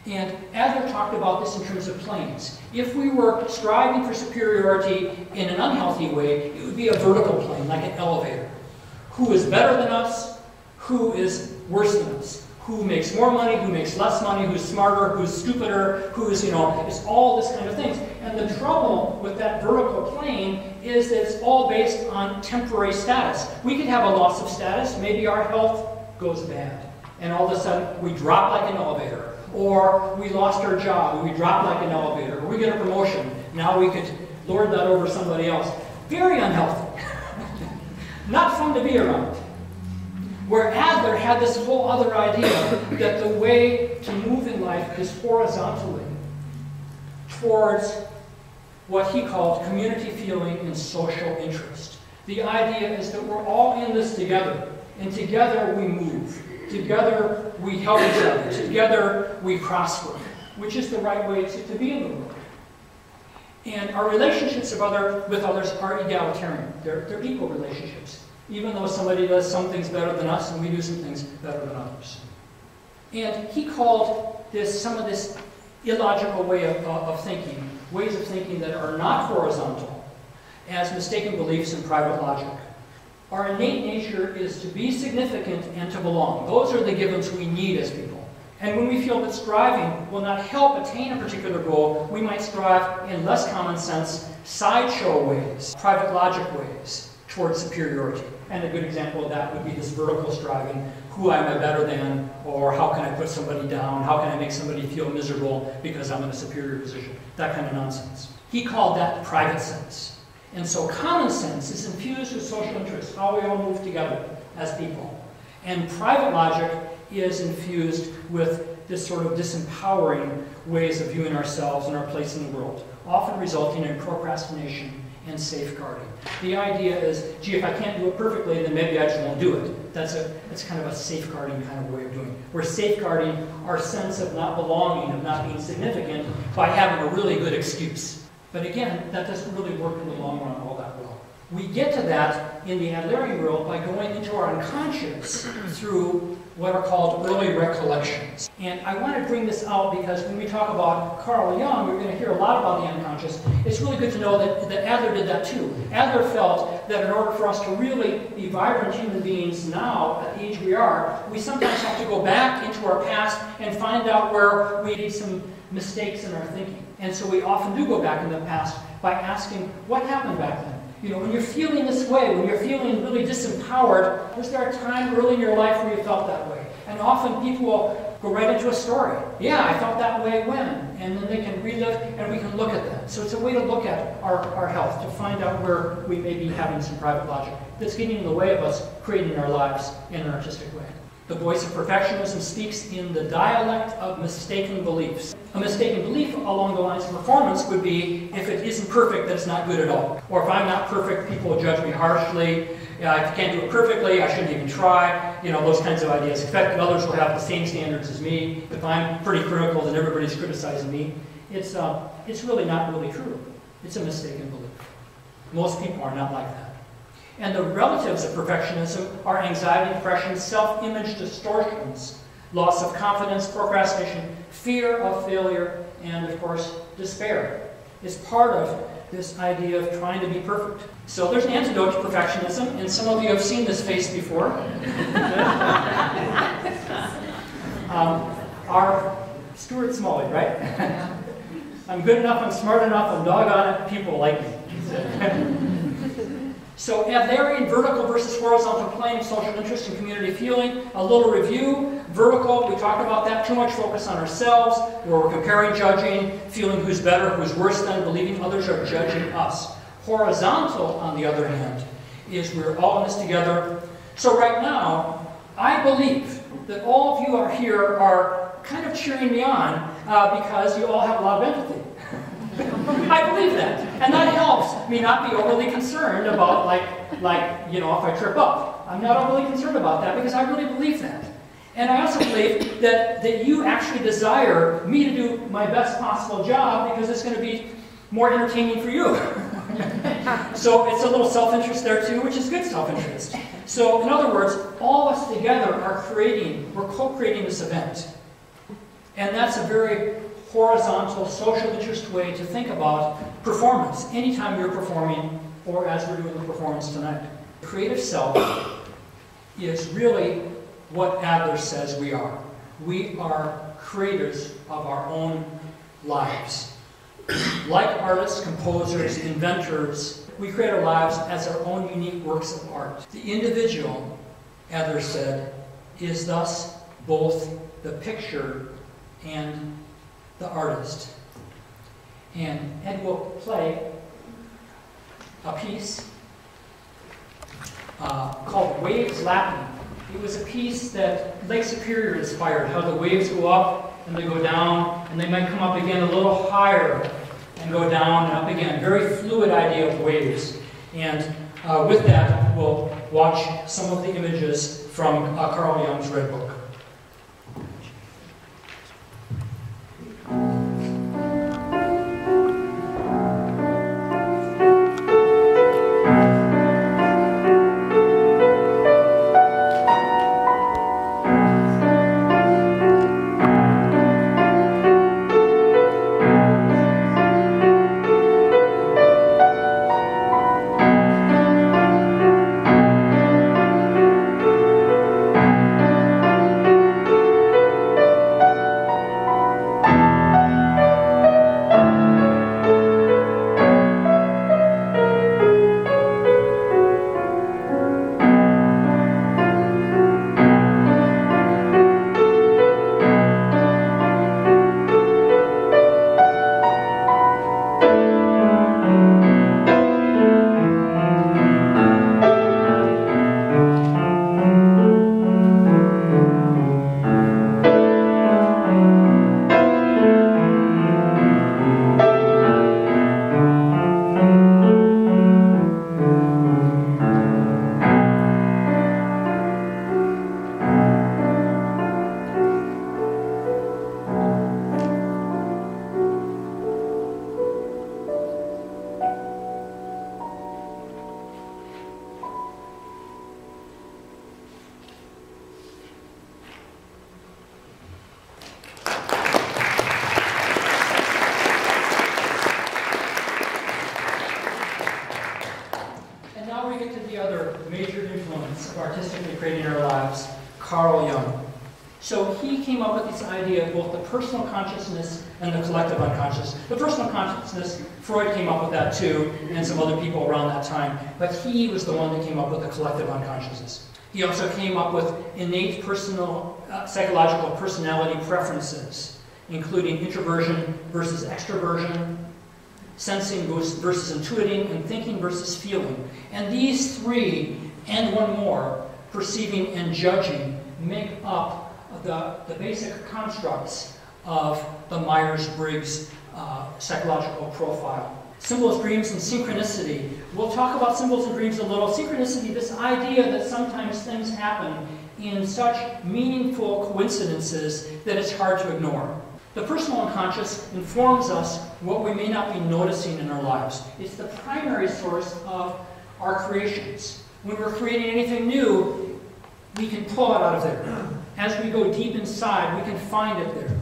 And Adler talked about this in terms of planes. If we were striving for superiority in an unhealthy way, it would be a vertical plane, like an elevator. Who is better than us? Who is worse than us? Who makes more money? Who makes less money? Who's smarter? Who's stupider? Who's, it's all this kind of things. And the trouble with that vertical plane is that it's all based on temporary status. We could have a loss of status. Maybe our health goes bad. And all of a sudden, we drop like an elevator. Or we lost our job, and we dropped like an elevator. Or we get a promotion. Now we could lord that over somebody else. Very unhealthy. Not fun to be around. Where Adler had this whole other idea that the way to move in life is horizontally towards what he called community feeling and social interest. The idea is that we're all in this together, and together we move. Together we help each other. Together we prosper, which is the right way to be in the world. And our relationships with others are egalitarian. They're equal relationships. Even though somebody does some things better than us and we do some things better than others. And he called some of this illogical way of thinking, ways of thinking that are not horizontal, as mistaken beliefs and private logic. Our innate nature is to be significant and to belong. Those are the givens we need as people. And when we feel that striving will not help attain a particular goal, we might strive in less common sense, sideshow ways, private logic ways, towards superiority. And a good example of that would be this vertical striving. Who am I better than? Or how can I put somebody down? How can I make somebody feel miserable because I'm in a superior position? That kind of nonsense. He called that private sense. And so common sense is infused with social interest, how we all move together as people. And private logic is infused with this sort of disempowering ways of viewing ourselves and our place in the world, often resulting in procrastination and safeguarding. The idea is, gee, if I can't do it perfectly, then maybe I just won't do it. That's kind of a safeguarding kind of way of doing it. We're safeguarding our sense of not belonging, of not being significant, by having a really good excuse. But again, that doesn't really work in the long run all that well. We get to that in the Adlerian world by going into our unconscious through what are called early recollections. And I want to bring this out because when we talk about Carl Jung, we're going to hear a lot about the unconscious. It's really good to know that Adler did that too. Adler felt that in order for us to really be vibrant human beings now, at the age we are, we sometimes have to go back into our past and find out where we made some mistakes in our thinking. And so we often do go back in the past by asking, what happened back then? When you're feeling this way, when you're feeling really disempowered, was there a time early in your life where you felt that way? And often people will go right into a story. Yeah, I felt that way when? And then they can relive, and we can look at that. So it's a way to look at our health, to find out where we may be having some private logic that's getting in the way of us creating our lives in an artistic way. The voice of perfectionism speaks in the dialect of mistaken beliefs. A mistaken belief along the lines of performance would be, if it isn't perfect, then it's not good at all. Or if I'm not perfect, people will judge me harshly. If I can't do it perfectly, I shouldn't even try. Those kinds of ideas. In fact, others will have the same standards as me. If I'm pretty critical, then everybody's criticizing me. It's really not really true. It's a mistaken belief. Most people are not like that. And the relatives of perfectionism are anxiety, depression, self-image distortions, loss of confidence, procrastination, fear of failure, and of course, despair. It's part of this idea of trying to be perfect. So there's an antidote to perfectionism, and some of you have seen this face before. Our Stuart Smalley, right? I'm good enough, I'm smart enough, I'm doggone it, people like me. So Adlerian vertical versus horizontal plane, social interest and community feeling. A little review. Vertical, we talked about that. Too much focus on ourselves, where we're comparing, judging, feeling who's better, who's worse than, believing others are judging us. Horizontal, on the other hand, is we're all in this together. So right now, I believe that all of you are here are kind of cheering me on because you all have a lot of empathy. I believe that. And that helps me not be overly concerned about, if I trip up. I'm not overly concerned about that because I really believe that. And I also believe that you actually desire me to do my best possible job because it's going to be more entertaining for you. So it's a little self-interest there too, which is good self-interest. So in other words, all of us together are we're co-creating this event. And that's a very horizontal, social interest way to think about performance, anytime you're performing, or as we're doing the performance tonight. The creative self is really what Adler says we are. We are creators of our own lives. Like artists, composers, inventors, we create our lives as our own unique works of art. The individual, Adler said, is thus both the picture and the artist. And Ed will play a piece called Waves Lapping. It was a piece that Lake Superior inspired, how the waves go up and they go down, and they might come up again a little higher and go down and up again. Very fluid idea of waves. And with that, we'll watch some of the images from Carl Jung's Red Book. Artistically creating our lives, Carl Jung. So he came up with this idea of both the personal consciousness and the collective unconscious. The personal consciousness, Freud came up with that too, and some other people around that time, but he was the one that came up with the collective unconsciousness. He also came up with innate personal, psychological personality preferences, including introversion versus extroversion, sensing versus intuiting, and thinking versus feeling. And these three, and one more, perceiving and judging, make up the basic constructs of the Myers-Briggs psychological profile. Symbols, dreams, and synchronicity. We'll talk about symbols and dreams a little. Synchronicity, this idea that sometimes things happen in such meaningful coincidences that it's hard to ignore. The personal unconscious informs us what we may not be noticing in our lives. It's the primary source of our creations. When we're creating anything new, we can pull it out of there. As we go deep inside, we can find it there.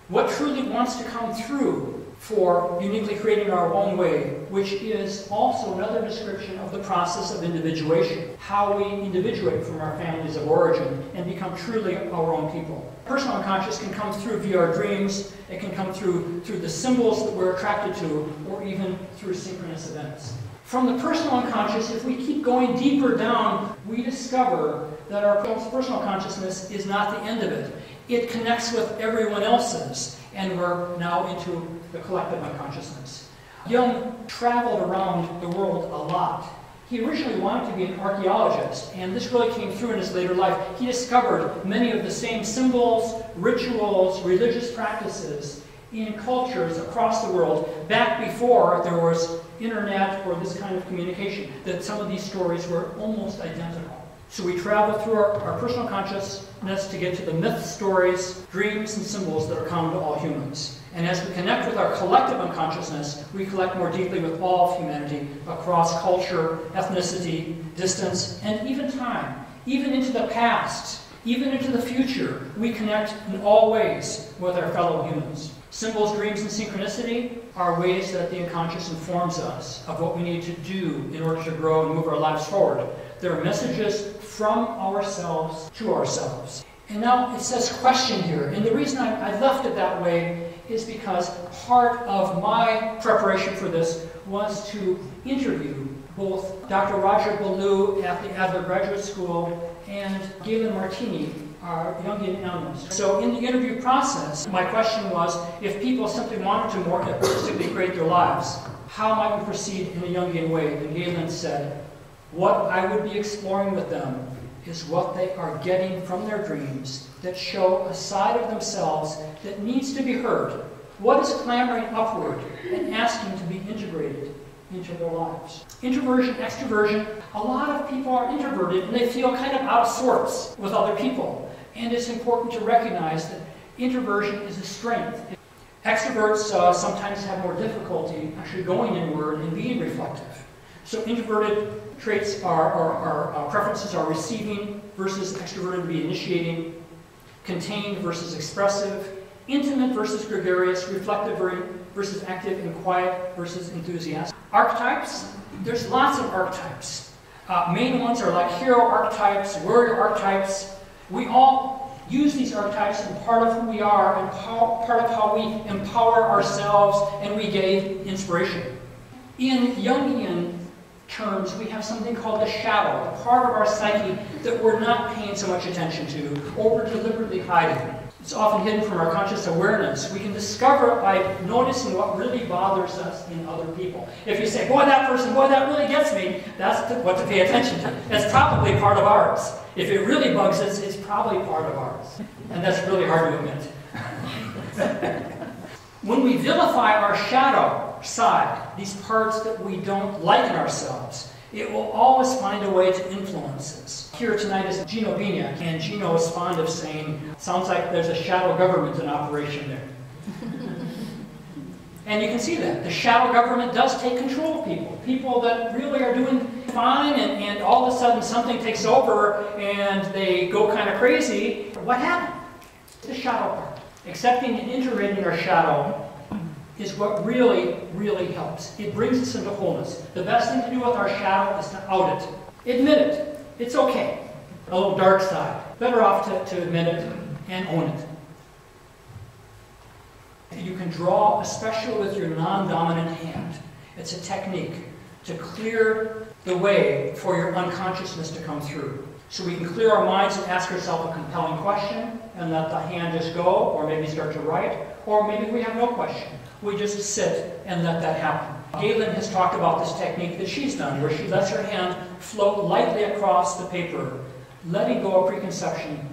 What truly wants to come through for uniquely creating our own way, which is also another description of the process of individuation, how we individuate from our families of origin and become truly our own people. Personal unconscious can come through via our dreams, it can come through the symbols that we're attracted to, or even through synchronous events. From the personal unconscious, if we keep going deeper down, we discover that our personal consciousness is not the end of it. It connects with everyone else's, and we're now into the collective unconsciousness. Jung traveled around the world a lot. He originally wanted to be an archaeologist, and this really came through in his later life. He discovered many of the same symbols, rituals, religious practices in cultures across the world back before there was internet or this kind of communication, that some of these stories were almost identical. So we travel through our personal consciousness to get to the myth stories, dreams, and symbols that are common to all humans. And as we connect with our collective unconsciousness, we connect more deeply with all of humanity across culture, ethnicity, distance, and even time, even into the past. Even into the future, we connect in all ways with our fellow humans. Symbols, dreams, and synchronicity are ways that the unconscious informs us of what we need to do in order to grow and move our lives forward. They're messages from ourselves to ourselves. And now it says question here, and the reason I left it that way is because part of my preparation for this was to interview both Dr. Roger Ballou at the Adler Graduate School and Galen Martini, our Jungian analyst. So in the interview process, my question was, if people simply wanted to more artistically create their lives, how might we proceed in a Jungian way? And Galen said, what I would be exploring with them is what they are getting from their dreams that show a side of themselves that needs to be heard. What is clamoring upward and asking to be integrated into their lives? Introversion, extroversion. A lot of people are introverted and they feel kind of out of sorts with other people. And it's important to recognize that introversion is a strength. Extroverts sometimes have more difficulty actually going inward and being reflective. So introverted traits are preferences are receiving versus extroverted to be initiating, contained versus expressive, intimate versus gregarious, reflective versus active, and quiet versus enthusiastic. Archetypes, there's lots of archetypes. Main ones are like hero archetypes, warrior archetypes. We all use these archetypes as part of who we are and part of how we empower ourselves and we gain inspiration. In Jungian terms, we have something called the shadow, a part of our psyche that we're not paying so much attention to, or we're deliberately hiding. It's often hidden from our conscious awareness. We can discover it by noticing what really bothers us in other people. If you say, boy, that person, boy, that really gets me, that's what to pay attention to. That's probably part of ours. If it really bugs us, it's probably part of ours. And that's really hard to admit. When we vilify our shadow side, these parts that we don't like in ourselves, it will always find a way to influence us. Here tonight is Gino Bignac, and Gino is fond of saying, sounds like there's a shadow government in operation there. And you can see that. The shadow government does take control of people. People that really are doing fine, and all of a sudden something takes over and they go kind of crazy. What happened? The shadow part. Accepting and integrating our shadow is what really, really helps. It brings us into wholeness. The best thing to do with our shadow is to out it. Admit it. It's okay. A little dark side. Better off to admit it and own it. You can draw, especially with your non-dominant hand. It's a technique to clear the way for your unconsciousness to come through. So we can clear our minds and ask ourselves a compelling question and let the hand just go, or maybe start to write, or maybe we have no question. We just sit and let that happen. Galen has talked about this technique that she's done, where she lets her hand float lightly across the paper, letting go of preconception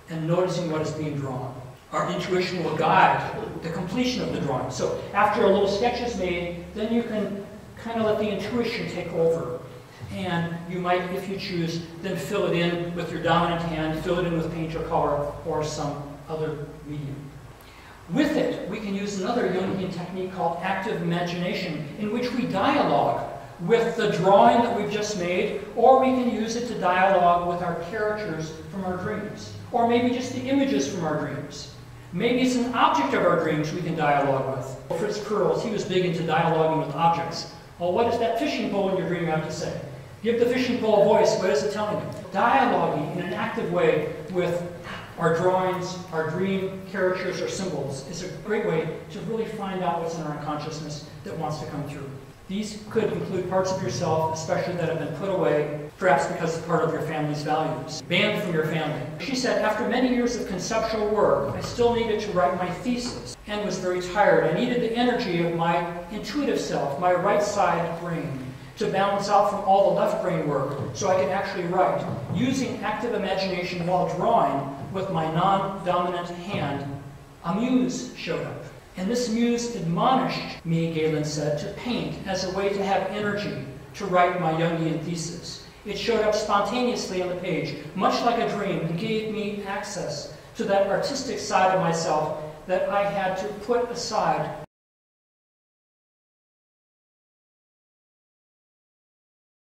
and noticing what is being drawn. Our intuition will guide the completion of the drawing. So after a little sketch is made, then you can kind of let the intuition take over. And you might, if you choose, then fill it in with your dominant hand, fill it in with paint or color, or some other medium. With it, we can use another Jungian technique called active imagination, in which we dialogue with the drawing that we've just made, or we can use it to dialogue with our characters from our dreams, or maybe just the images from our dreams. Maybe it's an object of our dreams we can dialogue with. Fritz Perls, he was big into dialoguing with objects. Well, what does that fishing pole in your dream have to say? Give the fishing pole a voice. What is it telling you? Dialoguing in an active way with our drawings, our dream characters or symbols is a great way to really find out what's in our unconsciousness that wants to come through. These could include parts of yourself, especially that have been put away, perhaps because it's part of your family's values, banned from your family. She said, after many years of conceptual work, I still needed to write my thesis and was very tired. I needed the energy of my intuitive self, my right side brain, to balance out from all the left brain work so I could actually write. Using active imagination while drawing with my non-dominant hand, a muse showed up. And this muse admonished me, Galen said, to paint as a way to have energy to write my Jungian thesis. It showed up spontaneously on the page, much like a dream, and gave me access to that artistic side of myself that I had to put aside